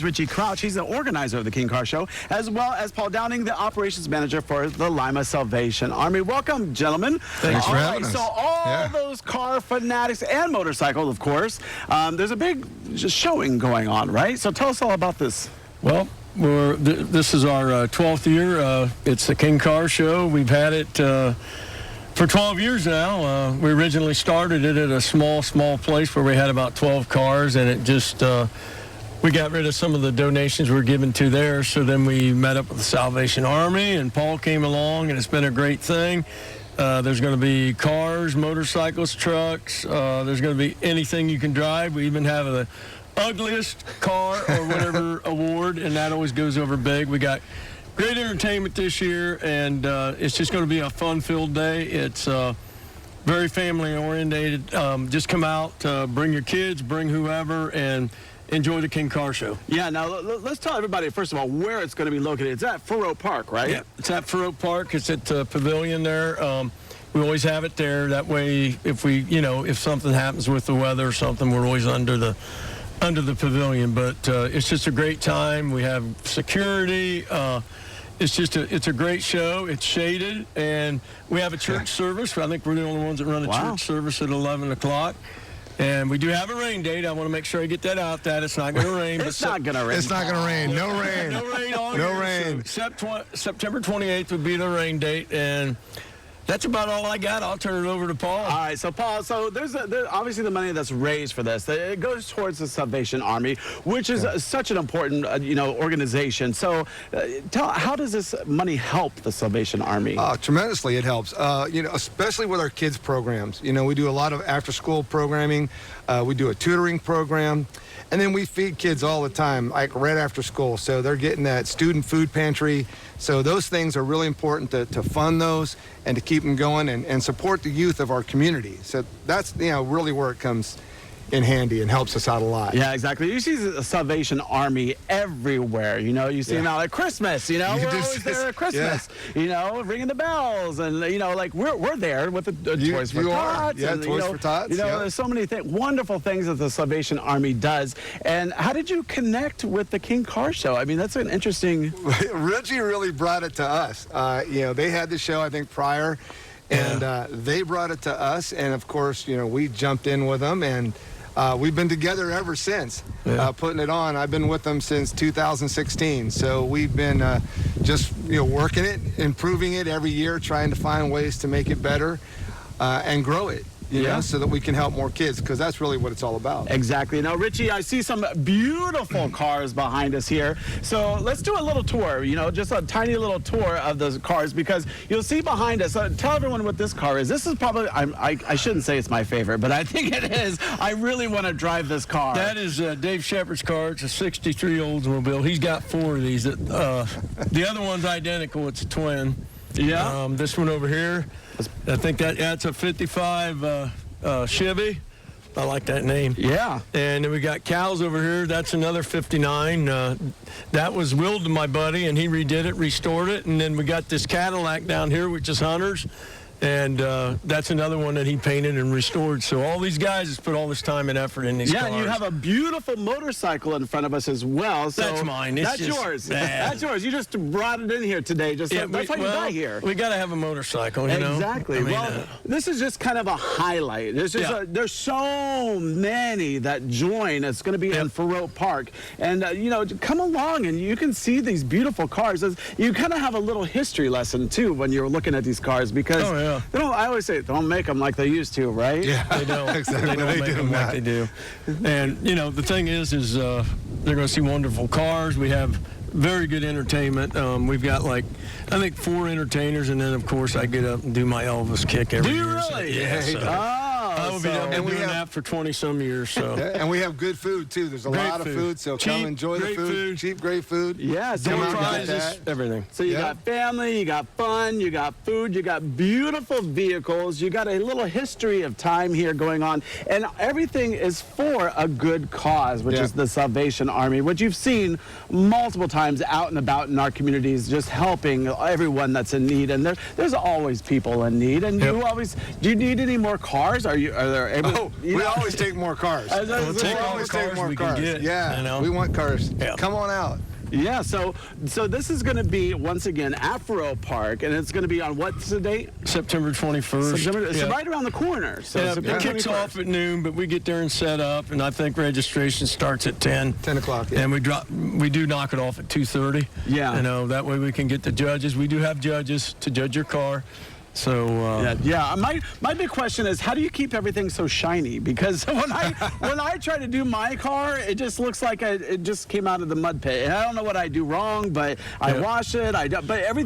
Richie Crouch, he's the organizer of the King Car Show, as well as Paul Downing, the operations manager for the Lima Salvation Army. Welcome, gentlemen. Thanks for having us. So all those car fanatics and motorcycles, of course, there's a big showing going on, right? So tell us all about this. Well, this is our 12th year. It's the King Car Show. We've had it for 12 years now. We originally started it at a small place where we had about 12 cars, and it just... we got rid of some of the donations we were given to there, so then we met up with the Salvation Army, and Paul came along, and it's been a great thing. There's going to be cars, motorcycles, trucks. There's going to be anything you can drive. We even have the ugliest car or whatever award, and that always goes over big. We got great entertainment this year, and it's just going to be a fun-filled day. It's very family-oriented. Just come out, bring your kids, bring whoever, and enjoy the King Car Show. Yeah, now let's tell everybody, first of all, where it's going to be located. It's at Fair Oak Park, right? Yeah, it's at Fair Oak Park. It's at the pavilion there. We always have it there. That way, if something happens with the weather or something, we're always under the pavilion. But it's just a great time. We have security. It's a great show. It's shaded, and we have a church service. I think we're the only ones that run a church service at 11 o'clock. And we do have a rain date. I want to make sure I get that out. That it's not going to rain. It's not going to rain. It's not going to rain. No rain. No rain all No year. rain. So September 28th would be the rain date, and that's about all I got. I'll turn it over to Paul. All right, so Paul, there's obviously the money that's raised for this. It goes towards the Salvation Army, which is such an important, organization. So how does this money help the Salvation Army? Tremendously, it helps. Especially with our kids' programs. We do a lot of after-school programming. We do a tutoring program. And then we feed kids all the time, like right after school. So they're getting that student food pantry. So those things are really important to fund those and to keep them going and support the youth of our community. So that's, really where it comes in handy and helps us out a lot. Yeah, exactly. You see the Salvation Army everywhere. You see them out at Christmas. We're always there at Christmas. Ringing the bells, and we're there with the Toys for Tots. Yeah, Toys for Tots. There's so many wonderful things that the Salvation Army does. And how did you connect with the King Car Show? I mean, that's an interesting. Richie really brought it to us. They had the show, I think, prior, and they brought it to us. And of course, we jumped in with them, and we've been together ever since, putting it on. I've been with them since 2016. So we've been just working it, improving it every year, trying to find ways to make it better and grow it. So that we can help more kids, because that's really what it's all about. Exactly. Now, Richie, I see some beautiful cars behind us here. So let's do a little tour, just a tiny little tour of those cars, because you'll see behind us. Tell everyone what this car is. This is probably, I shouldn't say it's my favorite, but I think it is. I really want to drive this car. That is Dave Shepard's car. It's a 63 Oldsmobile. He's got 4 of these. The other one's identical. It's a twin. Yeah. This one over here, I think that's a 55 Chevy. I like that name. Yeah. And then we got cows over here. That's another 59. That was willed to my buddy, and he redid it, restored it. And then we got this Cadillac down here, which is Hunter's. And that's another one that he painted and restored. So all these guys just put all this time and effort in these cars. Yeah, and you have a beautiful motorcycle in front of us as well. So that's mine. That's yours. That's yours. You just brought it in here today. That's how you got here. We got to have a motorcycle, Exactly. This is just kind of a highlight. There's so many that join. It's going to be in Fair Oak Park. And, come along and you can see these beautiful cars. You kind of have a little history lesson, too, when you're looking at these cars, because I always say, don't make them like they used to, right? Yeah, they don't. Exactly. They don't make them like they do. And, the thing is they're going to see wonderful cars. We have very good entertainment. We've got, I think 4 entertainers, and then, of course, I get up and do my Elvis kick every year. Do you really? So, yeah. So. I've been doing that for 20-some years. So. And we have good food, too. There's a lot of food, so come enjoy the food. Cheap, great food. Yeah, so prizes, everything. So you got family, you got fun, you got food, you got beautiful vehicles, you got a little history of time here going on, and everything is for a good cause, which is the Salvation Army, which you've seen multiple times out and about in our communities, just helping everyone that's in need. And there's always people in need. And do you need any more cars? Are you are there able? Oh, you we know- always take more cars. I was gonna We'll say, take We all always the take cars more we can cars. get, Yeah, you know? we want cars. Yeah. Come on out. Yeah, so this is going to be once again Afro Park, and it's going to be on what's the date? September 21st. September. It's Yeah. right around the corner. So Yeah, September it kicks 21st. off at noon, but we get there and set up, and I think registration starts at 10. 10 o'clock. Yeah. And we do knock it off at 2:30. Yeah. You know, that way we can get the judges. We do have judges to judge your car. So Yeah. My big question is, how do you keep everything so shiny? Because when I try to do my car, it just looks like it just came out of the mud pit. And I don't know what I do wrong, but I Yeah. wash it.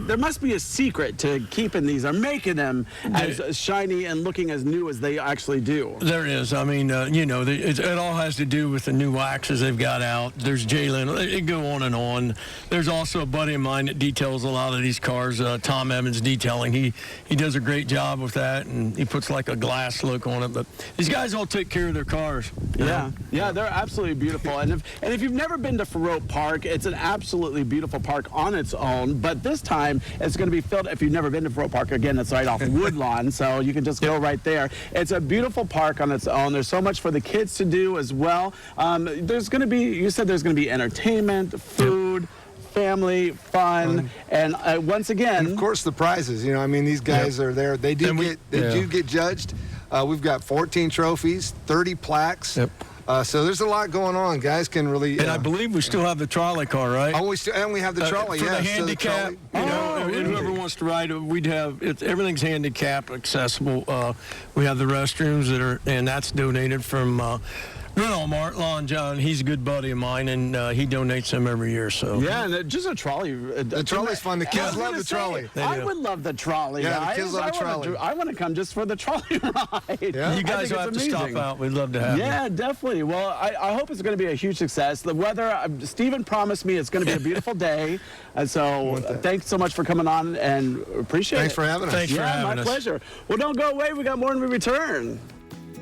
There must be a secret to keeping these or making them as shiny and looking as new as they actually do. there is. I mean, you know, it all has to do with the new waxes they've got out. There's Jalen. It go on and on. There's also a buddy of mine that details a lot of these cars, Tom Evans Detailing. He does a great job with that, and he puts like a glass look on it. But these guys all take care of their cars. you know? Yeah, they're absolutely beautiful. And if you've never been to Farote Park, it's an absolutely beautiful park on its own. But this time, it's going to be filled. If you've never been to Farote Park, again, it's right off Woodlawn, so you can just go right there. It's a beautiful park on its own. There's so much for the kids to do as well. There's going to be, you said there's going to be entertainment, food, family, fun, and once again, And of course, the prizes. You know, I mean, these guys are there. They do get judged. We've got 14 trophies, 30 plaques. Yep. So there's a lot going on. Guys can really. And I believe we still have the trolley car, right? Oh, we have the trolley. for yes, the so handicap, trolley. you know, Oh, and really? whoever wants to ride it, we'd have everything's handicap accessible. We have the restrooms and that's donated from Lon John. He's a good buddy of mine, and he donates them every year. So yeah, and just a trolley. The trolley's fun. The I kids was love gonna the say, trolley. They I do. would love the trolley. Yeah, the guys. kids love the trolley. I want to come just for the trolley ride. Yeah. you guys will have to stop out. We'd love to have you. Yeah, definitely. Well, I hope it's going to be a huge success. The weather, Stephen promised me it's going to be a beautiful day. And so thanks so much for coming on and appreciate Thanks it. for having us. Thanks for Yeah, having my us. pleasure. Well, don't go away. We got more when we return.